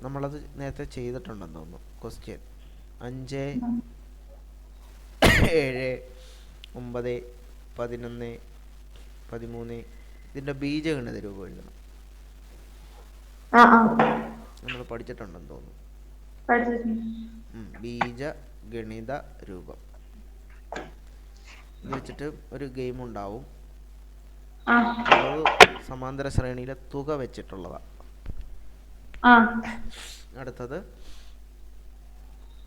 നമ്മളത് നേരത്തെ ചെയ്തിട്ടുണ്ടെന്ന് തോന്നുന്നു. ക്വസ്റ്റ്യൻ 5, 7, 9, 11, 13 ഇതിൻ്റെ ബീജഗണിത രൂപം എഴുതണം. നമ്മൾ പഠിച്ചിട്ടുണ്ടെന്ന് തോന്നുന്നു. ബീജഗണിത രൂപം ഇത് വെച്ചിട്ട് ഒരു ഗെയിം ഉണ്ടാവും. അത് സമാന്തര ശ്രേണിയിലെ തുക വെച്ചിട്ടുള്ളതാണ്. അടുത്തത്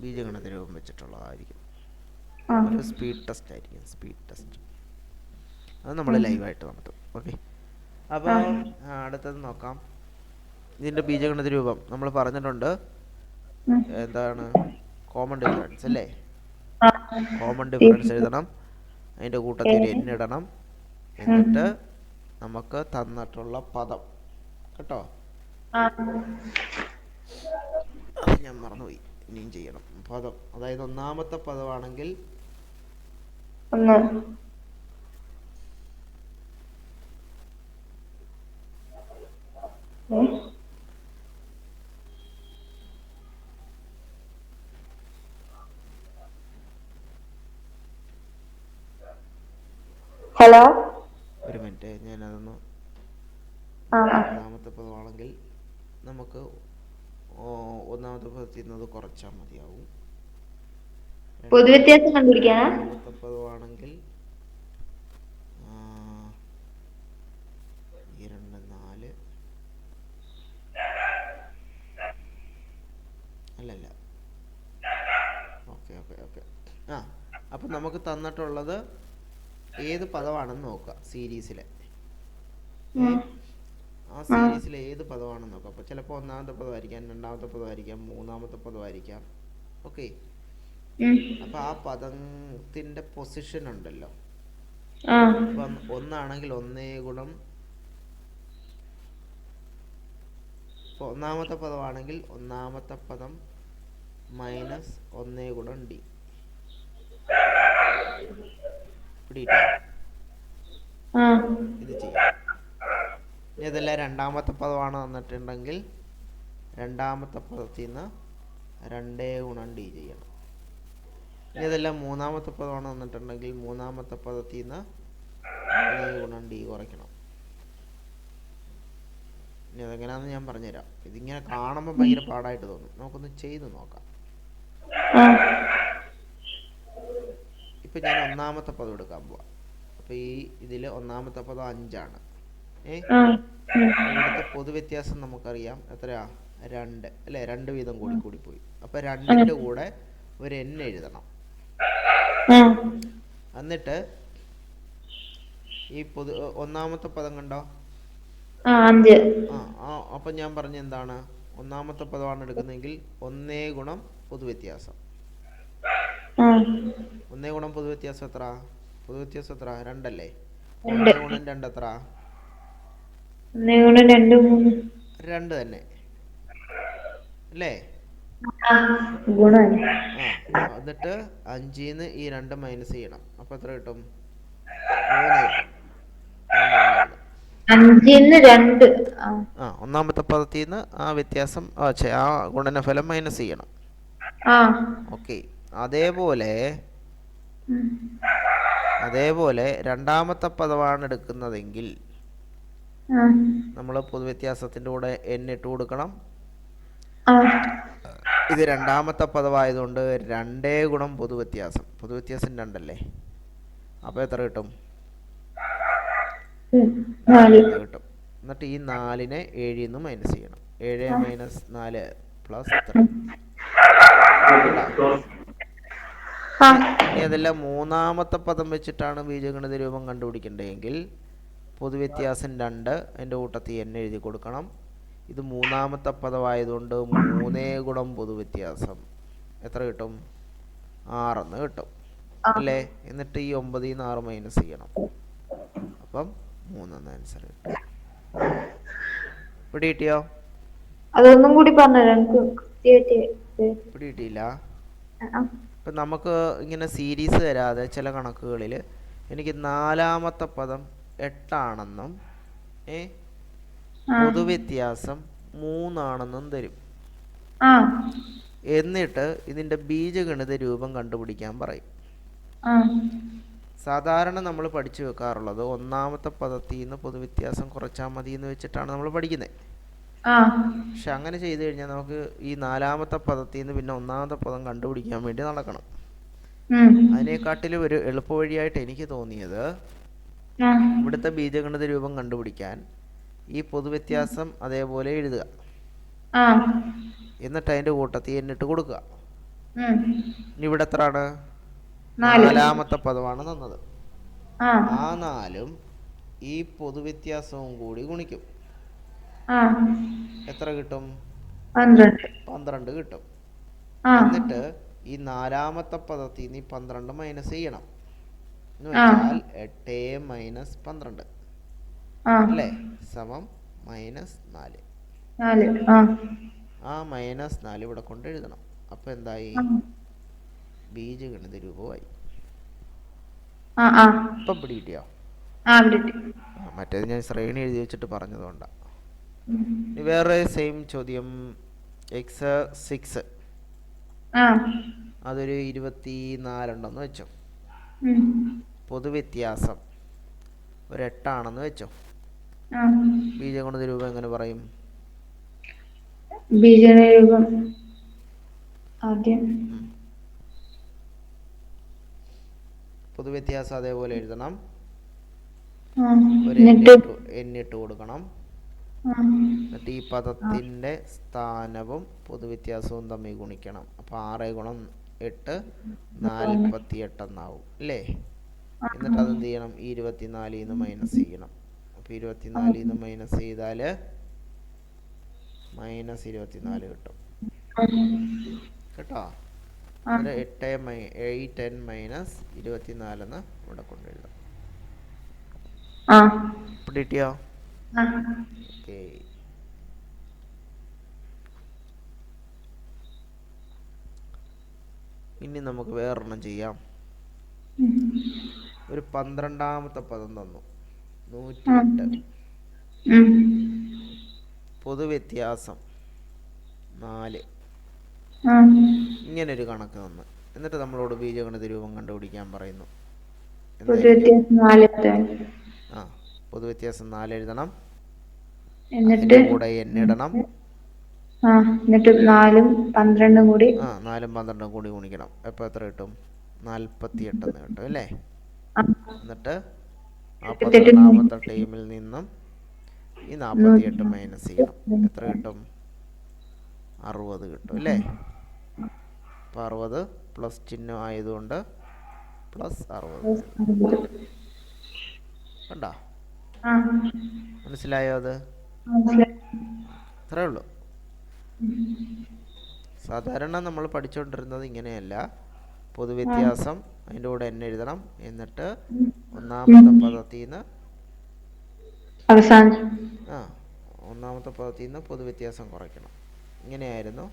ബീജഗണിത രൂപം വെച്ചിട്ടുള്ളതായിരിക്കും. ഒരു സ്പീഡ് ടെസ്റ്റ് ആയിരിക്കും. സ്പീഡ് ടെസ്റ്റ് അത് നമ്മൾ ലൈവായിട്ട് നടത്തും. ഓക്കെ, അപ്പോൾ അടുത്തത് നോക്കാം. ഇതിൻ്റെ ബീജഗണിത രൂപം നമ്മൾ പറഞ്ഞിട്ടുണ്ട്. എന്താണ്? കോമൺ ഡിഫറൻസ് അല്ലേ? കോമൺ ഡിഫറൻസ് എഴുതണം. അതിൻ്റെ കൂട്ടത്തിൽ ഒരു n ഇടണം. എന്നിട്ട് നമുക്ക് തന്നിട്ടുള്ള പദം കേട്ടോ, അത് ഞാൻ മറന്നുപോയി, ഇനിയും ചെയ്യണം. പദം, അതായത് ഒന്നാമത്തെ പദമാണെങ്കിൽ ഹലോ, ഒരു മിനിറ്റ്, ഞാനതൊന്ന്. ഒന്നാമത്തെ പദമാണെങ്കിൽ നമുക്ക് ഒന്നാമത്തെ പദത്തിൽ നിന്നത് കുറച്ചാൽ മതിയാവും. പൊതുവ്യത്യാസം കണ്ടുപിടിക്കാനാ? രണ്ടാമത്തെ പദമാണെങ്കിൽ 2, 4 അല്ലല്ല. Okay okay okay. അപ്പം നമുക്ക് തന്നിട്ടുള്ളത് ഏത് പദമാണെന്ന് നോക്കുക. സീരീസിലെ ആ സീരീസിലെ ഏത് പദമാണെന്ന് നോക്കാം. അപ്പോൾ ചിലപ്പോൾ ഒന്നാമത്തെ പദമായിരിക്കാം, രണ്ടാമത്തെ പദമായിരിക്കാം, മൂന്നാമത്തെ പദമായിരിക്കാം. ഓക്കെ, അപ്പോൾ ആ പദത്തിൻ്റെ പൊസിഷൻ ഉണ്ടല്ലോ. അപ്പം ഒന്നാണെങ്കിൽ 1 ഗുണം, ഇപ്പോൾ ഒന്നാമത്തെ പദമാണെങ്കിൽ ഒന്നാമത്തെ പദം മൈനസ് 1 ഗുണം ഡി. പിടിയിട്ടോ? ഇത് ചെയ്യാം. ഇനി ഇതെല്ലാം രണ്ടാമത്തെ പദമാണ് തന്നിട്ടുണ്ടെങ്കിൽ രണ്ടാമത്തെ പദത്തിൽ നിന്ന് 2 ഗുണം ഡി ചെയ്യണം. ഇനി ഇതെല്ലാം മൂന്നാമത്തെ പദമാണ് തന്നിട്ടുണ്ടെങ്കിൽ മൂന്നാമത്തെ പദത്തിൽ നിന്ന് 1 ഗുണം ഡി കുറയ്ക്കണം. ഇനി അതെങ്ങനെയാണെന്ന് ഞാൻ പറഞ്ഞുതരാം. ഇതിങ്ങനെ കാണുമ്പോൾ ഭയങ്കര പാടായിട്ട് തോന്നും. നമുക്കൊന്ന് ചെയ്ത് നോക്കാം. ഇപ്പം ഞാൻ ഒന്നാമത്തെ പദം എടുക്കാൻ പോവാം. അപ്പോൾ ഈ ഇതിൽ ഒന്നാമത്തെ പദം 5 ആണ്. ഇവിടുത്തെ പൊതുവ്യത്യാസം നമുക്കറിയാം. എത്രയാ? 2 അല്ലേ? 2 വീതം കൂടി പോയി. അപ്പോൾ 2ൻ്റെ കൂടെ ഒരു n എഴുതണം. എന്നിട്ട് ഈ ഒന്നാമത്തെ പദം കണ്ടോ? അപ്പം ഞാൻ പറഞ്ഞ എന്താണ്? ഒന്നാമത്തെ പദമാണ് എടുക്കുന്നതെങ്കിൽ 1 ഗുണം പൊതുവ്യത്യാസം. 1 ഗുണം പൊതുവ്യത്യാസം എത്ര? പൊതുവ്യത്യാസം എത്ര? 2 അല്ലേ? 1 ഗുണം 2 എത്ര? 2 തന്നെ അല്ലേ? എന്നിട്ട് 5-ന്ന് ഈ 2 മൈനസ് ചെയ്യണം. അപ്പോൾ എത്ര കിട്ടും? 3 കിട്ടും. ഒന്നാമത്തെ പദത്തിൽ നിന്ന് ആ വ്യത്യാസം, ആ ഗുണനഫലം മൈനസ് ചെയ്യണം. ഓക്കെ, അതേപോലെ രണ്ടാമത്തെ പദമാണ് എടുക്കുന്നതെങ്കിൽ നമ്മൾ പൊതുവ്യത്യാസത്തിൻ്റെ കൂടെ n ഇട്ട് കൊടുക്കണം. ഇത് രണ്ടാമത്തെ പദമായതുകൊണ്ട് 2 ഗുണം പൊതുവ്യത്യാസം. പൊതുവ്യത്യാസം 2 അല്ലേ? അപ്പോൾ എത്ര കിട്ടും? 4 കിട്ടും. എന്നിട്ട് ഈ 4-നെ 7-ന്ന് മൈനസ് ചെയ്യണം. 7 മൈനസ് 4 പ്ലസ് 3. ഇനി അതെല്ലാം മൂന്നാമത്തെ പദം വെച്ചിട്ടാണ് ബീജഗണിത രൂപം കണ്ടുപിടിക്കേണ്ടതെങ്കിൽ പൊതുവ്യത്യാസം 2, അതിൻ്റെ കൂട്ടത്തിൽ n എഴുതി കൊടുക്കണം. ഇത് മൂന്നാമത്തെ പദമായതുകൊണ്ട് 3 ഗുണം പൊതുവ്യത്യാസം എത്ര കിട്ടും? 6 കിട്ടും അല്ലേ? എന്നിട്ട് ഈ 9-ന്ന് 6 മൈനസ് ചെയ്യണം. അപ്പം 3 ആൻസർ കിട്ടും. പിടികിട്ടിയോ? അതൊന്നും കൂടി പറഞ്ഞു. പിടികിട്ടിയില്ല? ഇപ്പം നമുക്ക് ഇങ്ങനെ സീരീസ് തരാതെ ചില കണക്കുകളിൽ എനിക്ക് നാലാമത്തെ പദം 8 ആണെന്നും പൊതുവ്യത്യാസം 3 ആണെന്നും തരും. ആ എന്നിട്ട് ഇതിൻ്റെ ബീജഗണിത രൂപം കണ്ടുപിടിക്കാൻ പറയും. ആ സാധാരണ നമ്മൾ പഠിച്ചു വെക്കാറുള്ളത് ഒന്നാമത്തെ പദത്തിൽ നിന്ന് പൊതുവ്യത്യാസം കുറച്ചാൽ മതി എന്ന് വെച്ചിട്ടാണ് നമ്മൾ പഠിക്കുന്നത്. ആ പക്ഷെ അങ്ങനെ ചെയ്തു കഴിഞ്ഞാൽ നമുക്ക് ഈ നാലാമത്തെ പദത്തിൽ നിന്ന് പിന്നെ ഒന്നാമത്തെ പദം കണ്ടുപിടിക്കാൻ വേണ്ടി നടക്കണം. അതിനെക്കാട്ടിലും ഒരു എളുപ്പവഴിയായിട്ട് എനിക്ക് തോന്നിയത് ഇവിടുത്തെ ബീജഗണിത രൂപം കണ്ടുപിടിക്കാൻ ഈ പൊതുവ്യത്യാസം അതേപോലെ എഴുതുക, എന്നിട്ട് അതിൻ്റെ കൂട്ടത്തിൽ എന്നിട്ട് കൊടുക്കുക. ഇനി ഇവിടെ എത്രയാണ്? നാലാമത്തെ പദമാണ് തന്നത്. ആ നാലും ഈ പൊതുവ്യത്യാസവും കൂടി ഗുണിക്കും. എത്ര കിട്ടും? 12 കിട്ടും. എന്നിട്ട് ഈ നാലാമത്തെ പദത്തിൽ നിന്ന് 12 മൈനസ് ചെയ്യണം എന്ന് വെച്ചാൽ 8 മൈനസ് 12 അല്ലേ സമം -4. ആ -4 ഇവിടെ കൊണ്ട് എഴുതണം. അപ്പം എന്തായി? ബീജഗണിത രൂപമായി. ഇപ്പം പിടികിട്ടിയോ? മറ്റേത് ഞാൻ ശ്രേണി എഴുതി വെച്ചിട്ട് പറഞ്ഞതുകൊണ്ടാണ്. വേറെ സെയിം ചോദ്യം. x6 അതൊരു 24 ഉണ്ടെന്ന് വെച്ചോ. പൊതുവ്യത്യാസം ഒരു 8 ആണെന്ന് വെച്ചോ. ബീജഗണിത രൂപം എങ്ങനെ പറയും? ബീജഗണിത രൂപം ആദ്യം പൊതുവ്യത്യാസം അതേപോലെ എഴുതണം. ഒരു എന്നിട്ട് കൊടുക്കണം. എന്നിട്ട് ഈ പദത്തിൻ്റെ സ്ഥാനവും പൊതുവ്യത്യാസവും തമ്മിൽ ഗുണിക്കണം. അപ്പോൾ 6 ഗുണം 8 48 എന്നാവും അല്ലേ? എന്നിട്ട് അതെന്ത് ചെയ്യണം? ഈ 24 നിന്ന് മൈനസ് ചെയ്യണം. അപ്പോൾ 24 നിന്ന് മൈനസ് ചെയ്താൽ -24 കിട്ടും കേട്ടോ. 8n മൈനസ് 24 എന്ന് ഇവിടെ കൊണ്ടെഴുതാം. കിട്ടിയോ? ഓക്കെ. ഇനി നമുക്ക് വേറൊരെണ്ണം ചെയ്യാം. ഒരു 12ാമത്തെ പദം തന്നു, 108. പൊതുവ്യത്യാസം 4. ഇങ്ങനൊരു കണക്ക് തന്നു. എന്നിട്ട് നമ്മളോട് ബീജഗണിത രൂപം കണ്ടുപിടിക്കാൻ പറയുന്നു. പൊതുവ്യത്യാസം 4 എഴുതണം. എന്നിട്ട് കൂടെ n ഇടണം. എന്നിട്ട് 4ഉം 12ഉം കൂടി 4ഉം 12ഉം കൂടി ഗുണിക്കണം. അപ്പോൾ എത്ര കിട്ടും? 48 എന്ന് കിട്ടും അല്ലേ? എന്നിട്ട് 48ാമത്തെ ടൈമിൽ നിന്നും ഈ 48 മൈനസ് ചെയ്യണം. എത്ര കിട്ടും? 60 കിട്ടും അല്ലേ? അപ്പോൾ 60 പ്ലസ് ചിഹ്നം ആയതുകൊണ്ട് +60 കണ്ടോ? മനസ്സിലായോ? അത് അത്രേ ഉള്ളൂ. സാധാരണ നമ്മൾ പഠിച്ചുകൊണ്ടിരുന്നത് ഇങ്ങനെയല്ല. പൊതുവ്യത്യാസം അതിൻ്റെ കൂടെ n എഴുതണം. എന്നിട്ട് ഒന്നാമത്തെ പദത്തിൽ നിന്ന് പൊതുവ്യത്യാസം കുറയ്ക്കണം. ഇങ്ങനെയായിരുന്നു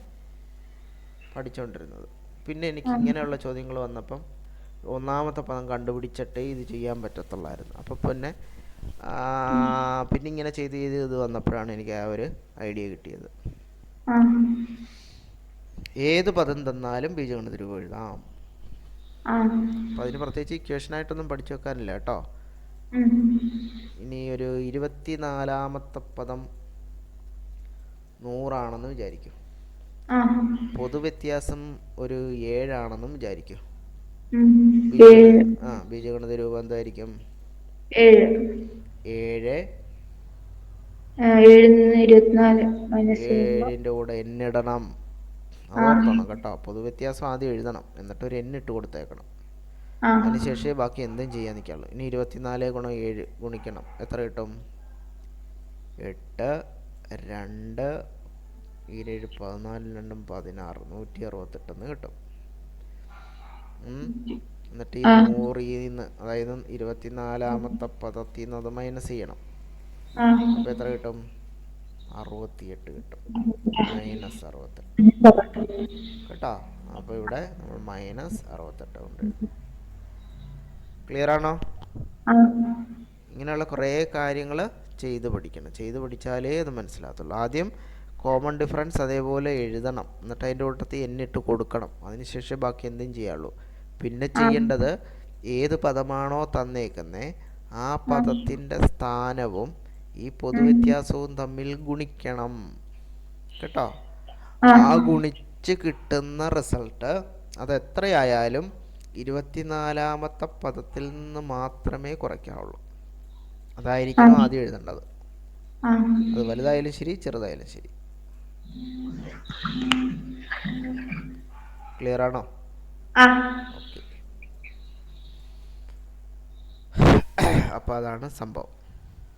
പഠിച്ചുകൊണ്ടിരുന്നത്. പിന്നെ എനിക്ക് ഇങ്ങനെയുള്ള ചോദ്യങ്ങൾ വന്നപ്പം ഒന്നാമത്തെ പദം കണ്ടുപിടിച്ചിട്ടേ ഇത് ചെയ്യാൻ പറ്റത്തുള്ളായിരുന്നു. അപ്പം പിന്നെ ഇങ്ങനെ ചെയ്ത് ഇത് വന്നപ്പോഴാണ് എനിക്ക് ആ ഒരു ഐഡിയ കിട്ടിയത്. ഏത് പദം തന്നാലും ബീജഗണിത രൂപം എഴുതാം. അപ്പം അതിന് പ്രത്യേകിച്ച് ഇക്വേഷനായിട്ടൊന്നും പഠിച്ചു വെക്കാനില്ല കേട്ടോ. ഇനി ഒരു 24ാമത്തെ പദം 100 ആണെന്ന് വിചാരിക്കും. പൊതുവ്യത്യാസം ഒരു 7 ആണെന്നും വിചാരിക്കും. ബീജഗണിത രൂപം എന്തായിരിക്കും? 7 7ന്റെ കൂടെ n ഇടണം. അതോർത്തോണം കേട്ടോ. പൊതുവ്യത്യാസം ആദ്യം എഴുതണം, എന്നിട്ട് ഒരു n ഇട്ട് കൊടുത്തേക്കണം. അതിനുശേഷം ബാക്കി എന്തും ചെയ്യാൻ നിൽക്കാനുള്ളൂ. ഇനി 24 ഗുണം 7 ഗുണിക്കണം. എത്ര കിട്ടും? 8 2 7 14 2 16 168 എന്ന് കിട്ടും. എന്നിട്ട് ഈ 100 നിന്ന്, അതായത് 24ാമത്തെ പദത്തിൽ നിന്ന് അത് മൈനസ് ചെയ്യണം. അപ്പോൾ എത്ര കിട്ടും? 68 കിട്ടും. -68 കേട്ടോ. അപ്പോൾ ഇവിടെ നമ്മൾ -68 കൊണ്ട് ക്ലിയർ ആണോ? ഇങ്ങനെയുള്ള കുറേ കാര്യങ്ങൾ ചെയ്ത് പഠിക്കണം. ചെയ്ത് പഠിച്ചാലേ അത് മനസ്സിലാകത്തുള്ളൂ. ആദ്യം കോമൺ ഡിഫറൻസ് അതേപോലെ എഴുതണം, എന്നിട്ട് അതിൻ്റെ കൂട്ടത്തിൽ എന്നിട്ട് കൊടുക്കണം. അതിനുശേഷം ബാക്കി എന്തും ചെയ്യാവുള്ളൂ. പിന്നെ ചെയ്യേണ്ടത് ഏത് പദമാണോ തന്നേക്കുന്നത് ആ പദത്തിൻ്റെ സ്ഥാനവും ഈ പൊതുവ്യത്യാസവും തമ്മിൽ ഗുണിക്കണം കേട്ടോ. ആ ഗുണിച്ച് കിട്ടുന്ന റിസൾട്ട് അതെത്രയായാലും 24ാമത്തെ പദത്തിൽ നിന്ന് മാത്രമേ കുറയ്ക്കാവുള്ളൂ. അതായിരിക്കണം ആദ്യം എഴുതേണ്ടത്. അത് വലുതായാലും ശരി ചെറുതായാലും ശരി. ക്ലിയർ ആണോ? ഓക്കെ. അപ്പോൾ അതാണ് സംഭവം.